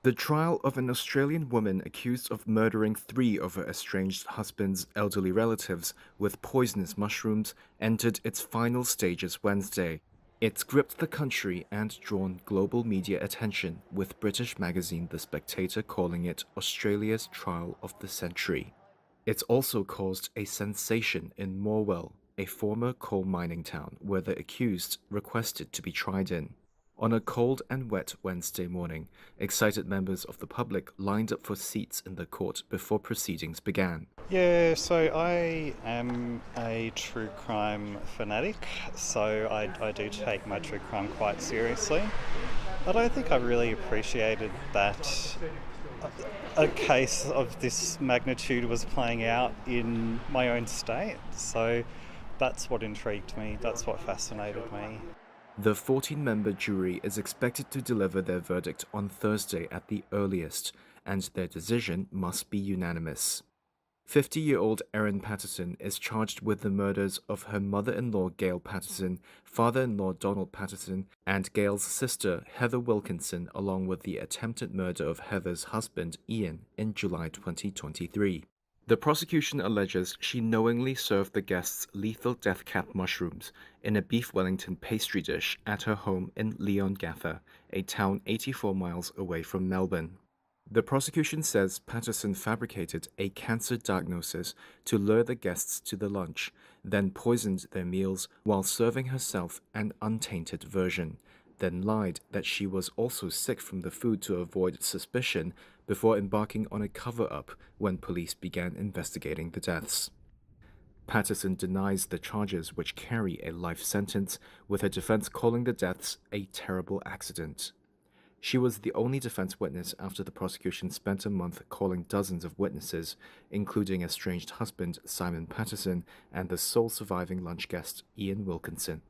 The trial of an Australian woman accused of murdering three of her estranged husband's elderly relatives with poisonous mushrooms entered its final stages Wednesday. It's gripped the country and drawn global media attention, with British magazine The Spectator calling it Australia's trial of the century. It's also caused a sensation in Morwell, a former coal mining town where the accused requested to be tried in. On a cold and wet Wednesday morning, excited members of the public lined up for seats in the court before proceedings began. Yeah, so I am a true crime fanatic, so I do take my true crime quite seriously. I don't think I really appreciated that a case of this magnitude was playing out in my own state, so that's what intrigued me, that's what fascinated me. The 14-member jury is expected to deliver their verdict on Thursday at the earliest, and their decision must be unanimous. 50-year-old Erin Patterson is charged with the murders of her mother-in-law Gail Patterson, father-in-law Donald Patterson, and Gail's sister Heather Wilkinson, along with the attempted murder of Heather's husband Ian in July 2023. The prosecution alleges she knowingly served the guests lethal death cap mushrooms in a beef Wellington pastry dish at her home in Leongatha, a town 84 miles away from Melbourne. The prosecution says Patterson fabricated a cancer diagnosis to lure the guests to the lunch, then poisoned their meals while serving herself an untainted version, then lied that she was also sick from the food to avoid suspicion before embarking on a cover-up when police began investigating the deaths. Patterson denies the charges, which carry a life sentence, with her defense calling the deaths a terrible accident. She was the only defense witness after the prosecution spent a month calling dozens of witnesses, including estranged husband Simon Patterson and the sole surviving lunch guest Ian Wilkinson.